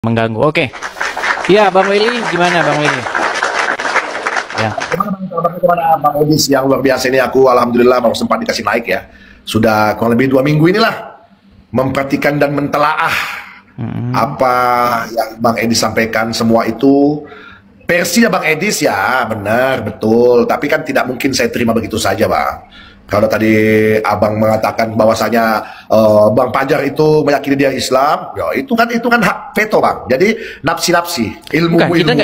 mengganggu. Oke. Ya, Bang Willy, gimana Bang Willy? Ya. Gimana Bang Edis yang luar biasa ini, aku alhamdulillah baru sempat dikasih naik ya. Sudah kurang lebih 2 minggu inilah memperhatikan dan mentelaah apa yang Bang Edis sampaikan. Semua itu versinya Bang Edis ya, benar, betul. Tapi kan tidak mungkin saya terima begitu saja, Bang. Kalau tadi Abang mengatakan bahwasanya Bang Pajar itu meyakini dia Islam, ya itu kan hak veto, Bang. Jadi nafsi-nafsi, Bukan, kita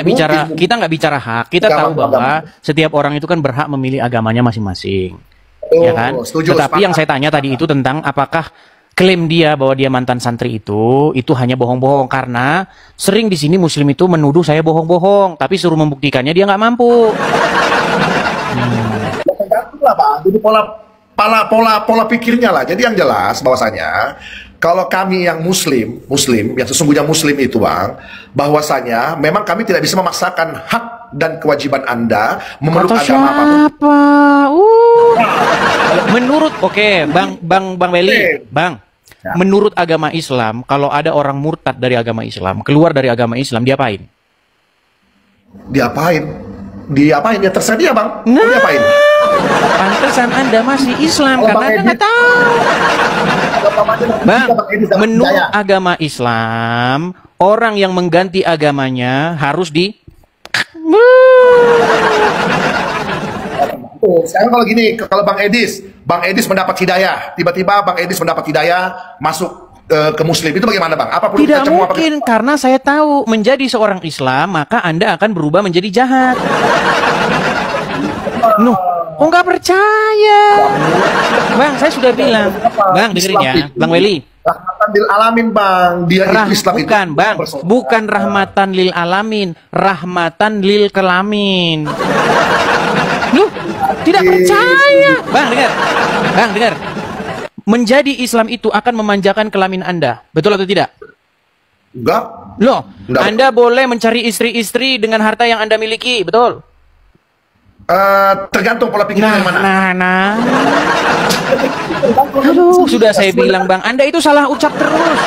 nggak bicara hak. Kita tahu bahwa setiap orang itu kan berhak memilih agamanya masing-masing. Ya kan? Setuju, Tetapi yang saya tanya tadi itu tentang apakah klaim dia bahwa dia mantan santri itu hanya bohong-bohong, karena sering di sini Muslim itu menuduh saya bohong-bohong, tapi suruh membuktikannya dia nggak mampu. Ya tergantung lah, Bang. Jadi pola pikirnya lah. Jadi yang jelas bahwasanya kalau kami yang muslim yang sesungguhnya muslim itu, Bang, bahwasanya memang kami tidak bisa memaksakan hak dan kewajiban Anda memeluk agama apapun. Menurut Bang Willy, Bang. Ya. Menurut agama Islam, kalau ada orang murtad dari agama Islam, keluar dari agama Islam, diapain? Diapain ya, terserah dia, Bang. Nah, diapain? Pantesan Anda masih Islam karena Anda nggak tahu. Bang, menurut agama Islam, orang yang mengganti agamanya harus sekarang kalau gini, kalau Bang Edis mendapat hidayah, tiba-tiba Bang Edis mendapat hidayah masuk ke Muslim, itu bagaimana, Bang? Tidak mungkin, karena saya tahu menjadi seorang Islam maka Anda akan berubah menjadi jahat. Kok nggak percaya? Bang, saya sudah bilang. Bang, dengerin ya, Bang Willy. Rahmatan lil alamin, Bang. Dia itu Islam bukan, itu. Bang, bukan rahmatan lil alamin, rahmatan lil kelamin. Tidak percaya. Bang, dengar. Menjadi Islam itu akan memanjakan kelamin Anda. Betul atau tidak? Enggak. Enggak. Anda boleh mencari istri-istri dengan harta yang Anda miliki, betul? Tergantung pola pikir yang mana. Aduh, sudah saya bilang, Bang, Anda itu salah ucap terus.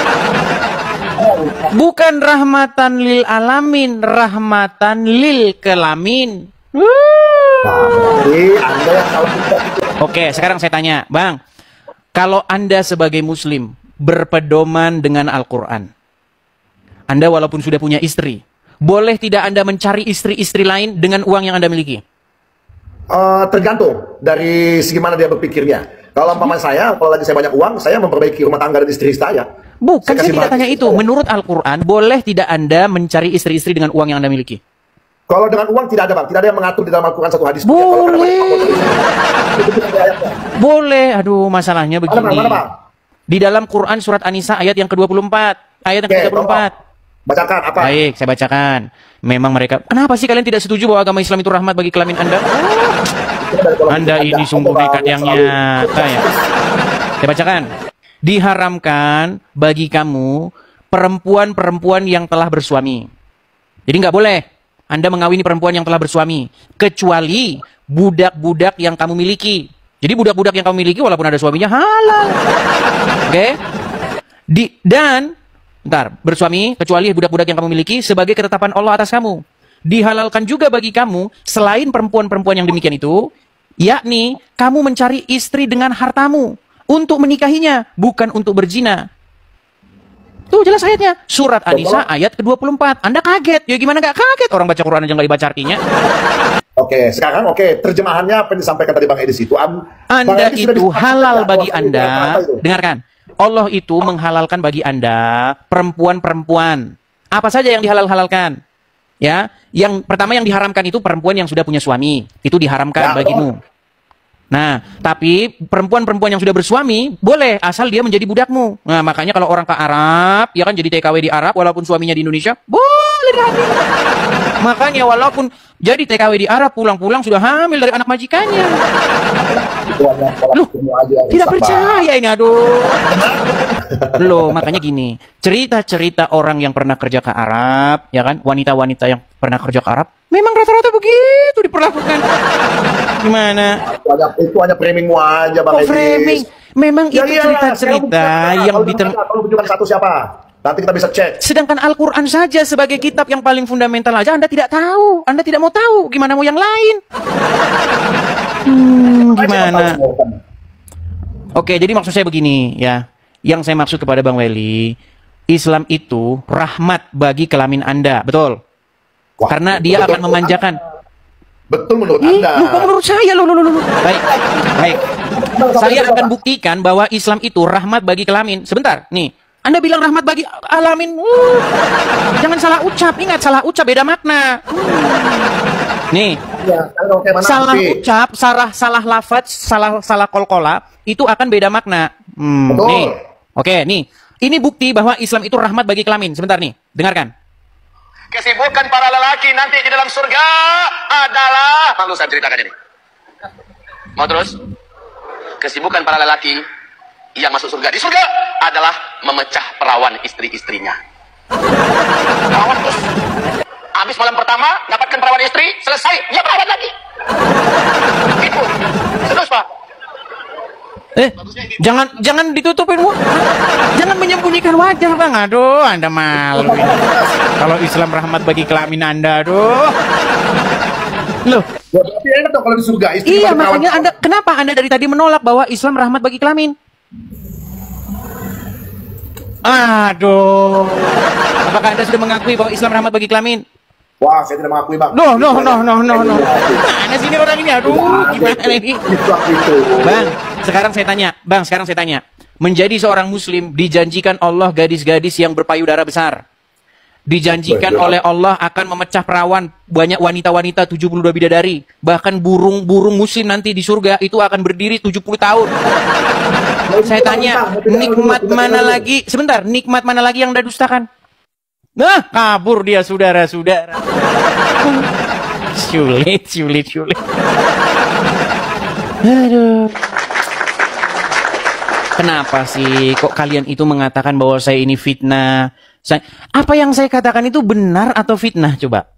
Bukan rahmatan lil alamin, rahmatan lil kelamin. Oke, sekarang saya tanya, Bang. Kalau Anda sebagai Muslim berpedoman dengan Al-Quran, Anda walaupun sudah punya istri, boleh tidak Anda mencari istri-istri lain dengan uang yang Anda miliki? Tergantung dari segi mana dia berpikirnya. Kalau umpama kalau lagi saya banyak uang, saya memperbaiki rumah tangga dan istri saya. Bukan, saya tidak tanya itu. Menurut Al-Quran, boleh tidak Anda mencari istri-istri dengan uang yang Anda miliki? Kalau dengan uang tidak ada, Bang. Tidak ada yang mengatur di dalam Al-Quran satu hadis. Boleh. Boleh. Aduh, masalahnya begini. Mana? Di dalam Quran surat An-Nisa ayat yang ke-24. Ayat yang ke-34. Bacakan apa? Baik, saya bacakan. Memang mereka, kenapa sih kalian tidak setuju bahwa agama Islam itu rahmat bagi kelamin Anda? Anda ini sungguh nekat yang nyata ya. Saya bacakan. Diharamkan bagi kamu perempuan-perempuan yang telah bersuami. Jadi nggak boleh Anda mengawini perempuan yang telah bersuami, kecuali budak-budak yang kamu miliki. Jadi budak-budak yang kamu miliki walaupun ada suaminya halal. Oke? Bersuami kecuali budak-budak yang kamu miliki sebagai ketetapan Allah atas kamu. Dihalalkan juga bagi kamu selain perempuan-perempuan yang demikian itu, yakni kamu mencari istri dengan hartamu untuk menikahinya, bukan untuk berzina. Tuh jelas ayatnya. Surat An-Nisa ayat ke-24. Anda kaget. Ya gimana nggak kaget? Orang baca Quran aja nggak dibaca artinya. Sekarang terjemahannya apa yang disampaikan tadi Bang Edis itu. Anda itu halal bagi Anda. Dengarkan. Allah itu menghalalkan bagi Anda perempuan-perempuan. Apa saja yang dihalal-halalkan? Ya, yang pertama yang diharamkan itu perempuan yang sudah punya suami. Itu diharamkan bagimu. Nah, tapi perempuan-perempuan yang sudah bersuami boleh asal dia menjadi budakmu. Nah, makanya kalau orang ke Arab, ya kan jadi TKW di Arab walaupun suaminya di Indonesia, boleh dihadiri. Makanya walaupun jadi TKW di Arab, pulang-pulang sudah hamil dari anak majikannya. Loh, tidak percaya ini, aduh. Loh, makanya gini, cerita-cerita orang yang pernah kerja ke Arab, ya kan, wanita-wanita yang pernah kerja ke Arab, memang rata-rata begitu diperlakukan. Gimana? Itu hanya framingmu aja, Bang Edis. Framing? Memang itu cerita-cerita yang kalau bukan satu siapa? Nanti kita bisa cek. Sedangkan Al-Quran saja sebagai kitab yang paling fundamental aja Anda tidak tahu. Anda tidak mau tahu. Gimana mau yang lain? Gimana? Oke, jadi maksud saya begini ya. Yang saya maksud kepada Bang Welly, Islam itu rahmat bagi kelamin Anda. Betul? Wah, karena dia akan memanjakan. Betul menurut Anda. Menurut saya loh. Baik, baik. Saya akan buktikan bahwa Islam itu rahmat bagi kelamin. Sebentar, nih. Anda bilang rahmat bagi alamin. Jangan salah ucap. Ingat, salah ucap beda makna. Nih. Ya, salah ucap, salah lafaz, salah kolkola itu akan beda makna. Betul. Nih. Oke, nih. Ini bukti bahwa Islam itu rahmat bagi kelamin. Sebentar nih, dengarkan. Kesibukan para lelaki nanti di dalam surga adalah... Malu saya ceritakan ini. Mau terus? Kesibukan para lelaki yang masuk surga di surga adalah memecah perawan istri-istrinya. Perawan terus. Habis malam pertama, dapatkan perawan istri, selesai, ya perawan lagi. Itu. Terus, Pak. Jangan ditutupin, jangan menyembunyikan wajah, Bang. Aduh, Anda malu. Kalau Islam rahmat bagi kelamin Anda, aduh. Loh. Ya, berarti enak dong kalau di surga. Iya, makanya kenapa Anda dari tadi menolak bahwa Islam rahmat bagi kelamin? Aduh. Apakah Anda sudah mengakui bahwa Islam rahmat bagi kelamin? Wah, saya tidak mengakui, Bang. No. Mana sini orang ini? Aduh, gimana ini? Bang, sekarang saya tanya. Menjadi seorang muslim dijanjikan Allah gadis-gadis yang berpayudara besar. Dijanjikan oleh Allah akan memecah perawan banyak wanita-wanita 72 bidadari. Bahkan burung-burung muslim nanti di surga itu akan berdiri 70 tahun. Saya tanya, nikmat mana lagi? Sebentar, nikmat mana lagi yang Anda dustakan? Nah, kabur dia, saudara-saudara. Sulit. Aduh. Kenapa sih kok kalian itu mengatakan bahwa saya ini fitnah? Apa yang saya katakan itu benar atau fitnah? Coba.